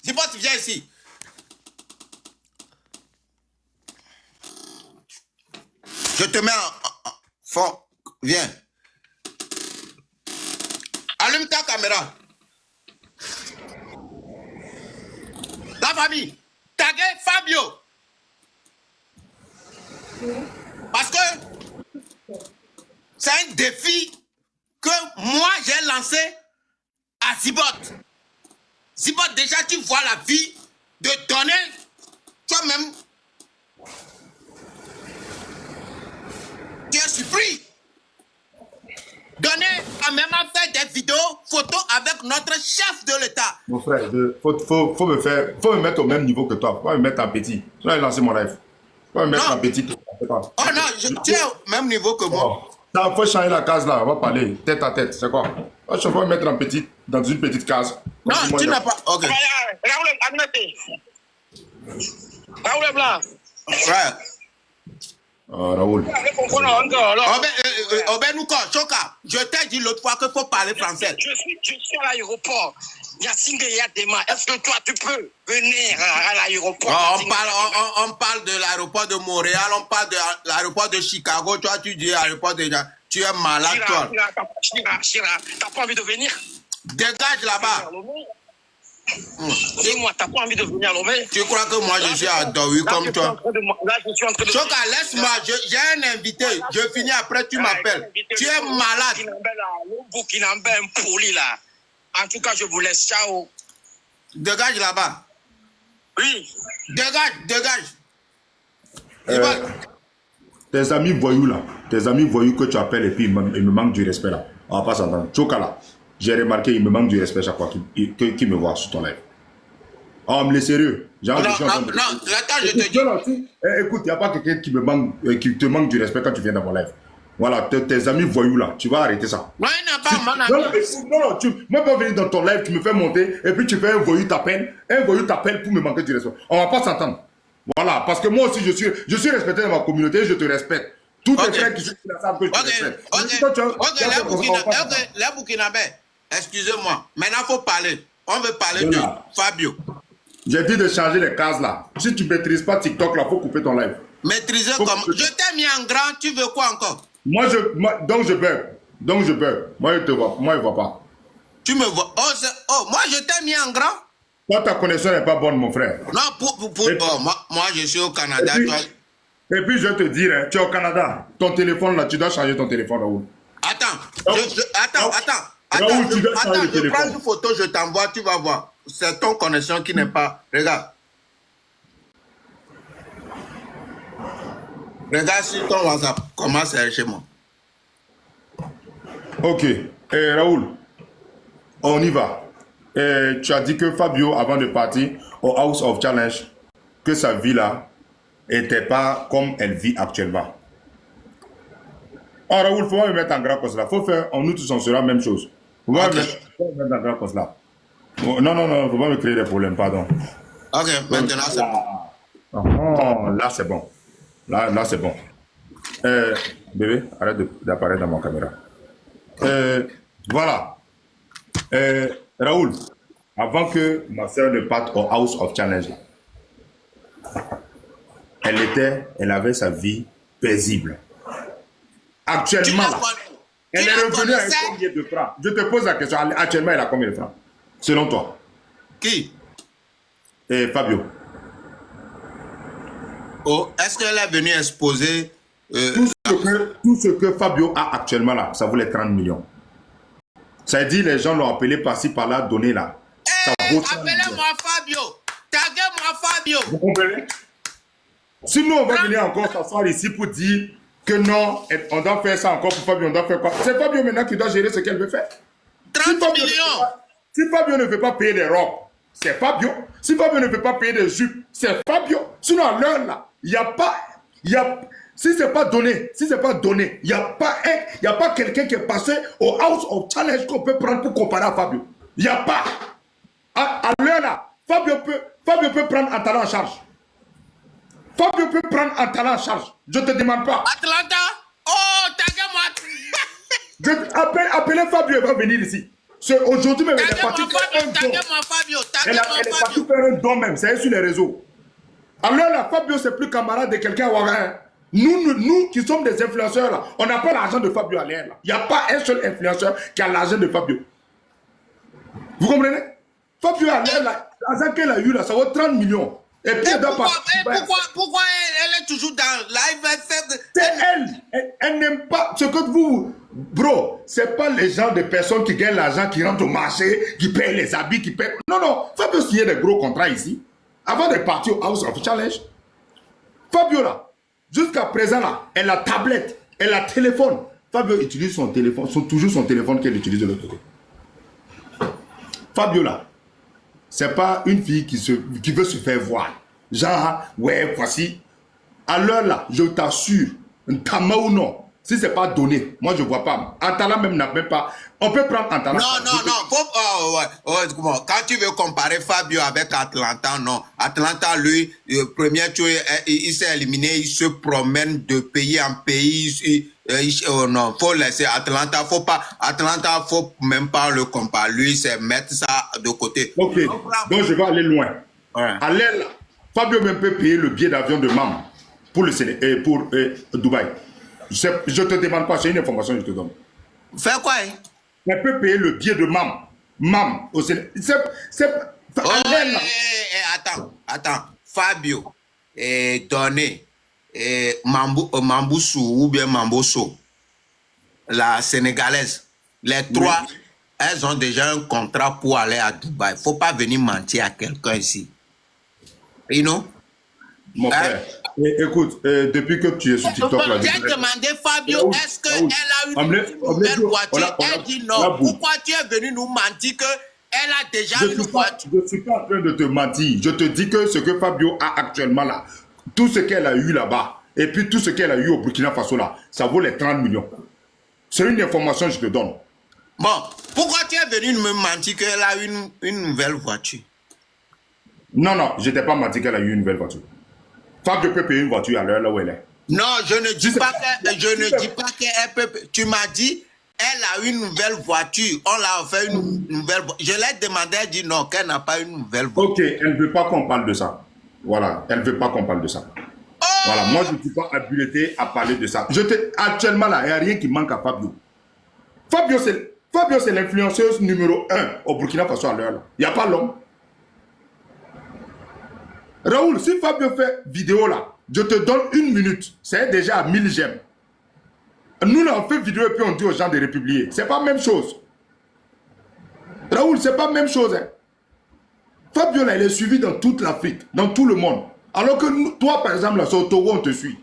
Zibot, viens ici. Je te mets en fond. Viens. Allume ta caméra. La famille. Taguez Fabio. Parce que c'est un défi que moi j'ai lancé à Zibot. Zibot, déjà tu vois la vie de donner toi-même. Tu es surpris. Donner à même à faire des vidéos, photos avec notre chef de l'État. Mon frère, faut me mettre au même niveau que toi. Faut me mettre en petit. Je vais lancer mon rêve. Faut me mettre en petit. Oh non, tu es au même niveau que moi. Il faut changer la case là. On va parler tête à tête. C'est quoi? Je vais me mettre en petit, dans une petite case. Non, tu n'as pas. Ok. Raoul Blanc. Frère. Raoul. Choka, je t'ai dit l'autre fois qu'il faut parler français. Je suis à l'aéroport. Yassine Yadema, est-ce que toi tu peux venir à l'aéroport? On parle de l'aéroport de Montréal, on parle de l'aéroport de Chicago. Toi, tu dis l'aéroport de. Tu es malade, toi. Chira, t'as pas envie de venir? Dégage là-bas. Dis-moi, t'as pas envie de venir à Lomé? Tu crois que moi je suis adoré comme toi? Là, je suis en train de. Choka, laisse-moi, j'ai un invité. Je finis après, tu m'appelles. Tu es malade. Un poli là. En tout cas, je vous laisse. Ciao. Dégage là-bas. Oui. Dégage. Tes amis voyous là, tes amis voyous que tu appelles et puis ils me manquent du respect là. On va pas s'entendre. Choka là, j'ai remarqué, il me manque du respect chaque fois qu'il me voit sur ton live. Oh, mais sérieux. Non, attends, je te dis. Écoute, il n'y a pas quelqu'un qui te manque du respect quand tu viens dans mon live. Voilà, tes amis voyous là, tu vas arrêter ça. Non, il n'a pas mon ami. Non, tu ne peux pas venir dans ton live, tu me fais monter et puis tu fais un voyou t'appelle pour me manquer du respect. On ne va pas s'entendre. Voilà, parce que moi aussi, je suis respecté dans ma communauté, je te respecte. Tous tes frères qui sont là savent que je te respecte. Les Burkinabés, excusez-moi, maintenant il faut parler. On veut parler de Fabio. J'ai dit de changer les cases là. Si tu ne maîtrises pas TikTok là, il faut couper ton live. Maîtriser comme. Je t'ai mis en grand, tu veux quoi encore? Donc je bug. Moi, je te vois. Moi, je ne vois pas. Tu me vois. Moi, je t'ai mis en grand. Toi, ta connexion n'est pas bonne, mon frère. Non, moi, je suis au Canada. Et puis, je vais te dire, hein, tu es au Canada. Ton téléphone, là, tu dois changer ton téléphone, Raoul. Attends. Raoul, tu dois changer le Je téléphone. prends une photo, je t'envoie, tu vas voir. C'est ton connexion qui n'est pas. Regarde. Regarde sur ton WhatsApp. Comment c'est chez moi. Ok. Raoul, on y va. Tu as dit que Fabio, avant de partir au House of Challenge, que sa vie là n'était pas comme elle vit actuellement. Oh Raoul, il faut pas me mettre en grand cause là. Faut faire, en nous tous on sera la même chose. Faut pas me mettre en grand cause là. Non, il ne faut pas me créer des problèmes, pardon. Ok, maintenant c'est bon. Oh, là c'est bon. Là c'est bon. Bébé, arrête d'apparaître dans ma caméra. Voilà. Raoul, avant que ma soeur ne parte au House of Challenge, elle avait sa vie paisible. Actuellement, elle est revenue à combien de francs? Je te pose la question. Actuellement, elle a combien de francs? Selon toi? Qui? Fabio. Oh, est-ce qu'elle est venue exposer tout ce que Fabio a actuellement là, ça voulait 30 millions. Ça dit, les gens l'ont appelé par-ci, par-là, donné là. Appelez-moi Fabio. Taguez-moi Fabio. Vous comprenez? Sinon, on va venir encore s'asseoir ici pour dire que non, on doit faire ça encore pour Fabio, on doit faire quoi? C'est Fabio maintenant qui doit gérer ce qu'elle veut faire. 30 millions. Si Fabio ne veut pas payer des robes, c'est Fabio. Si Fabio ne veut pas payer des jupes, c'est Fabio. Sinon, à l'heure là, il n'y a pas... Si ce n'est pas donné, il n'y a pas quelqu'un qui est passé au House of Challenge qu'on peut prendre pour comparer à Fabio. Il n'y a pas. À l'heure là, Fabio peut prendre un talent en charge. Fabio peut prendre un talent en charge. Je ne te demande pas. Atlanta? Oh, taguez-moi. Appelez Fabio, il va venir ici. Aujourd'hui même, elle est partie Taguez-moi faire un don. Fabio, Elle est partie faire un don même, c'est sur les réseaux. Alors là, Fabio, c'est plus camarade de quelqu'un à Ouaga. Nous qui sommes des influenceurs, là, on n'a pas l'argent de Fabio à l'air. Il n'y a pas un seul influenceur qui a l'argent de Fabio. Vous comprenez? Fabio a l'air, l'argent qu'elle a eu là, ça vaut 30 millions. Et puis elle doit pourquoi elle est toujours dans live? C'est elle n'aime pas ce que vous... Bro, c'est pas les gens de personnes qui gagnent l'argent, qui rentrent au marché, qui payent les habits, qui payent... Non, Fabio signait des gros contrats ici. Avant de partir au House of Challenge. Fabio là, jusqu'à présent là, elle a tablette, elle a téléphone. Fabio utilise son téléphone, toujours son téléphone qu'elle utilise de l'autre côté. Fabio là, c'est pas une fille qui veut se faire voir. Genre, ouais, voici. À l'heure là, je t'assure, un tama ou non, si c'est pas donné, moi je vois pas. Antala même n'a même pas. On peut prendre Antala. Non. Quand tu veux comparer Fabio avec Atlanta, non. Atlanta, lui, premier tour, il s'est éliminé, il se promène de pays en pays. Non, faut laisser Atlanta, faut même pas le comparer. Lui, c'est mettre ça de côté. Ok, donc je vais aller loin. Ouais. À l'aile, Fabio même peut payer le billet d'avion de Mam pour Dubaï. Je ne te demande pas, c'est une information que je te donne. Fais quoi? Elle peut payer le billet de Mam au Sénégal. Attends. Fabio, Donné, Mamboussou ou bien Mambosso, la Sénégalaise, les trois, elles ont déjà un contrat pour aller à Dubaï. Il ne faut pas venir mentir à quelqu'un ici. You know? Mon frère. Écoute, depuis que tu es sur TikTok là, j'ai demandé Fabio, est-ce qu'elle a une nouvelle voiture? Elle dit non. Pourquoi tu es venu nous mentir qu'elle a déjà une voiture? Je ne suis pas en train de te mentir. Je te dis que ce que Fabio a actuellement là, tout ce qu'elle a eu là-bas, et puis tout ce qu'elle a eu au Burkina Faso là, ça vaut les 30 millions. C'est une information que je te donne. Bon, pourquoi tu es venu me mentir qu'elle a une nouvelle voiture? Non, je t'ai pas menti qu'elle a eu une nouvelle voiture. Fabio peut payer une voiture à l'heure là où elle est. Non, je ne dis pas qu'elle peut. Tu m'as dit, elle a une nouvelle voiture. On l'a fait une nouvelle voiture. Je l'ai demandé, elle dit non, qu'elle n'a pas une nouvelle voiture. Ok, elle ne veut pas qu'on parle de ça. Voilà, elle ne veut pas qu'on parle de ça. Oh! Voilà, moi je ne suis pas habilité à parler de ça. Actuellement là, il n'y a rien qui manque à Fabio. Fabio, c'est l'influenceuse numéro 1 au Burkina Faso à l'heure là. Il n'y a pas l'homme. Raoul, si Fabio fait vidéo là, je te donne 1 minute. C'est déjà à 1000 j'aime. Nous là, on fait vidéo et puis on dit aux gens de republier. C'est pas la même chose. Raoul, c'est pas la même chose. Hein. Fabio là, elle est suivie dans toute l'Afrique, dans tout le monde. Alors que nous, toi, par exemple, là, c'est au Togo, on te suit.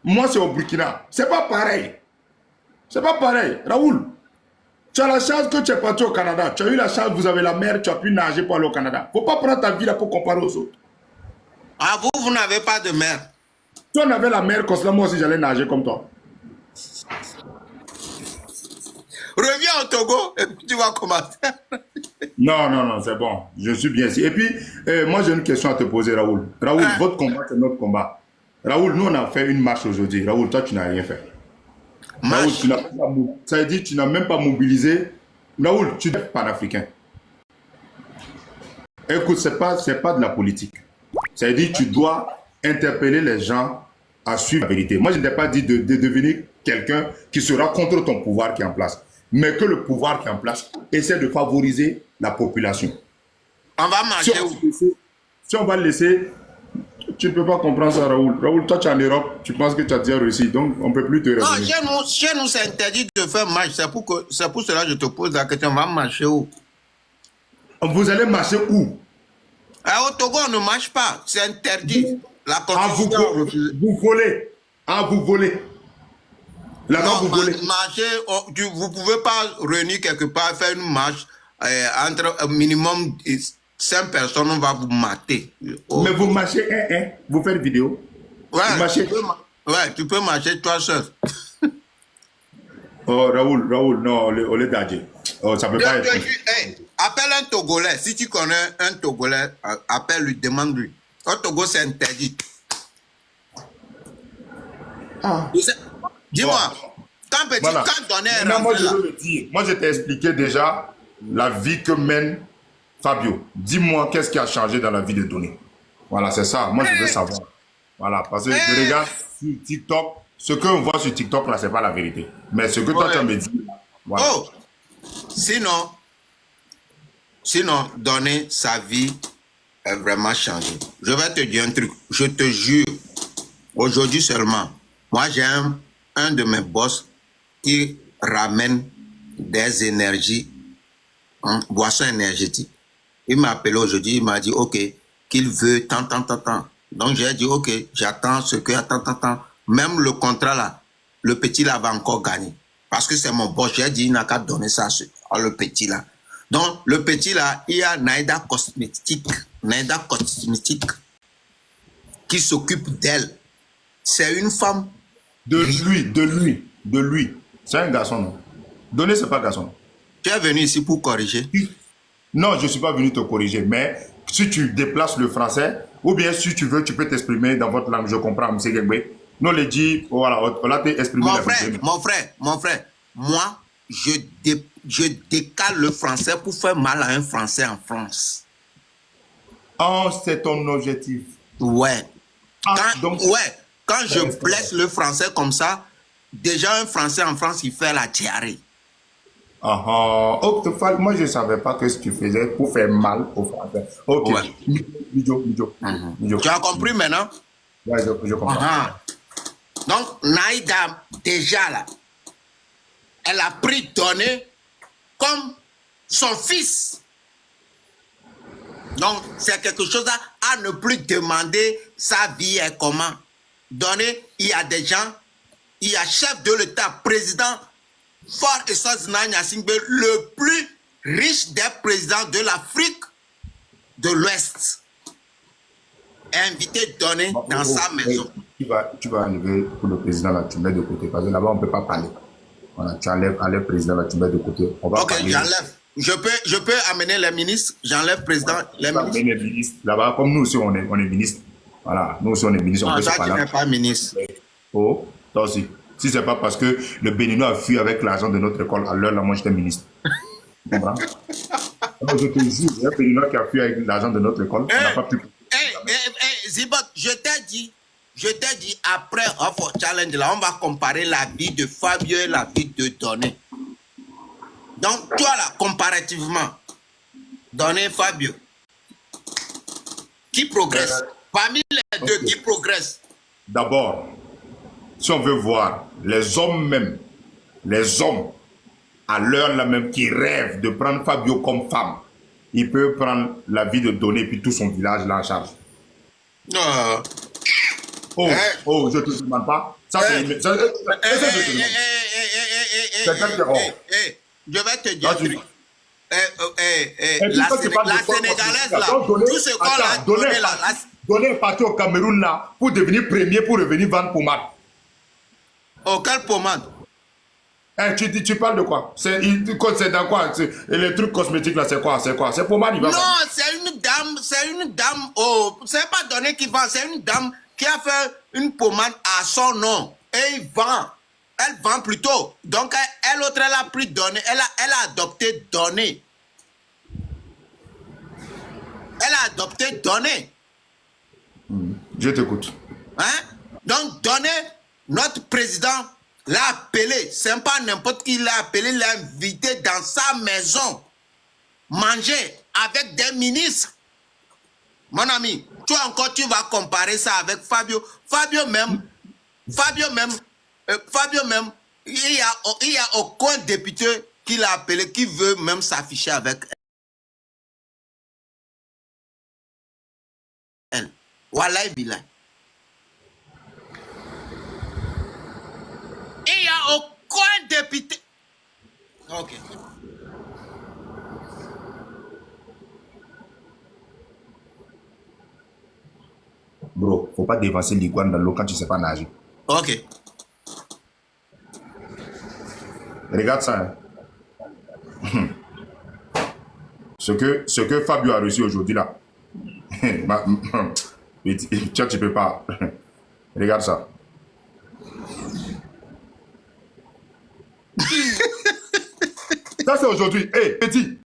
Moi, c'est au Burkina. C'est pas pareil. C'est pas pareil. Raoul, tu as la chance que tu es parti au Canada. Tu as eu la chance, vous avez la mer, tu as pu nager pour aller au Canada. Faut pas prendre ta vie là pour comparer aux autres. Ah, vous n'avez pas de mer? Toi, on avait la mer, comme ça, moi aussi, j'allais nager comme toi. Reviens au Togo et puis tu vas commencer. Non, c'est bon. Je suis bien ici. Et puis, moi, j'ai une question à te poser, Raoul. Raoul, votre combat, c'est notre combat. Raoul, nous, on a fait une marche aujourd'hui. Raoul, toi, tu n'as rien fait. Raoul, ça veut dire que tu n'as même pas mobilisé. Raoul, tu es panafricain. Écoute, c'est pas de la politique. Ça veut dire que tu dois interpeller les gens à suivre la vérité. Moi, je ne t'ai pas dit de devenir quelqu'un qui sera contre ton pouvoir qui est en place. Mais que le pouvoir qui est en place essaie de favoriser la population. On va marcher si on va le laisser, tu ne peux pas comprendre ça, Raoul. Raoul, toi, tu es en Europe, tu penses que tu as déjà réussi, donc on ne peut plus te revenir. Non, chez nous, c'est interdit de faire marche. C'est pour cela que je te pose la question, on va marcher où? Vous allez marcher où? Au Togo, on ne marche pas. C'est interdit. La constitution vous volez. Ah, vous volez. Là-bas, vous volez. Marcher, vous ne pouvez pas réunir quelque part, faire une marche entre un minimum 5 personnes, on va vous mater. Mais vous marchez vous faites vidéo. Ouais, vous marchez. Tu peux marcher toi seul. Oh, Raoul, non, on est dadé. Oh, ça peut pas être. Appelle un Togolais. Si tu connais un Togolais, appelle-lui, demande-lui. Au Togo, c'est interdit. Ah. Dis-moi, quand Donné est rentré moi, je veux le dire. Moi, je t'ai expliqué déjà la vie que mène Fabio. Dis-moi qu'est-ce qui a changé dans la vie de Doné. Voilà, c'est ça. Moi, je veux savoir. Voilà, parce que je regarde sur TikTok. Ce qu'on voit sur TikTok, là, c'est pas la vérité. Mais ce que toi, tu me dis, voilà. Oh, sinon, Doné, sa vie est vraiment changée. Je vais te dire un truc. Je te jure, aujourd'hui seulement, moi, j'ai un de mes boss qui ramène des énergies, boissons énergétiques. Il m'a appelé aujourd'hui, il m'a dit, OK, qu'il veut tant. Donc, j'ai dit, OK, j'attends ce que, tant. Même le contrat là, le petit là va encore gagner. Parce que c'est mon boss, j'ai dit, il n'a qu'à donner ça à le petit là. Donc, le petit là, il y a Naïda Cosmétique qui s'occupe d'elle. C'est une femme. De lui. C'est un garçon, non? Doné, c'est pas garçon. Tu es venu ici pour corriger? Non, je ne suis pas venu te corriger, mais si tu déplaces le français, ou bien si tu veux, tu peux t'exprimer dans votre langue, je comprends, M. Gegbe. Non, le dit, voilà, on a exprimé. Mon frère, moi, je décale le français pour faire mal à un Français en France. Oh, c'est ton objectif. Ouais. Donc, Quand je blesse le français comme ça, déjà un Français en France, il fait la diarrhée. Oh, moi, je ne savais pas que ce que tu faisais pour faire mal aux Français. Ok. Ouais. Midjo. Tu as compris maintenant? Ouais, je comprends. Donc, Naïda, déjà là, elle a pris Doné comme son fils. Donc, c'est quelque chose à ne plus demander sa vie est comment. Doné, il y a des gens, il y a chef de l'État, président, Fort et Sosna Nyasingbe, le plus riche des présidents de l'Afrique de l'Ouest. Invité Doné dans sa maison. Tu vas enlever pour le président là, tu mets de côté, parce que là-bas, on ne peut pas parler. Voilà, tu enlèves le président là, tu mets de côté. On va parler. J'enlève. Je peux amener les ministres, j'enlève président, les ministres. Là-bas, comme nous aussi, on est ministre. Voilà, nous aussi, on est ministre. Non, toi, tu n'es pas ministre. Oh, toi aussi. Si ce n'est pas parce que le Béninois a fui avec l'argent de notre école, à l'heure là, moi, j'étais ministre. Tu comprends? Alors, je te jure, il y a un Béninois qui a fui avec l'argent de notre école, on n'a pas pu. Zibot, je t'ai dit, après Off Challenge, là, on va comparer la vie de Fabio et la vie de Doné. Donc, toi, là, comparativement, Doné, Fabio, qui progresse? Parmi les deux, qui progresse? D'abord, si on veut voir les hommes à l'heure là même qui rêvent de prendre Fabio comme femme, il peut prendre la vie de Doné puis tout son village là en charge. Oh, je ne te demande pas. Ça, c'est... Je vais te dire un truc. La Sénégalaise là, tout ce qu'on a donné là. Doné est parti au Cameroun là pour devenir premier, pour revenir vendre pommade. Oh, quelle pommade? Tu parles de quoi? C'est dans quoi? Les trucs cosmétiques là, c'est quoi? C'est pommade, il va. Non, c'est une dame. Oh, c'est pas Doné qui vend, c'est une dame qui a fait une pommade à son nom. Et il vend. Elle vend plutôt. Donc, elle a pris Doné. Elle a adopté Doné. Elle a adopté Doné. Je t'écoute. Hein? Donc, Doné, notre président, l'a appelé. C'est pas n'importe qui l'a appelé, l'a invité dans sa maison. Manger avec des ministres. Mon ami, toi encore, tu vas comparer ça avec Fabio. Fabio même, il y a aucun député qui l'a appelé, qui veut même s'afficher avec elle. Wallahi billah. Il n'y a aucun député. Ok. Bro, faut pas dévancer l'iguane dans l'eau quand tu sais pas nager. Ok. Regarde ça. Hein. Ce que Fabio a reçu aujourd'hui là. Tu peux pas. Regarde ça. Ça c'est aujourd'hui. Hé, petit.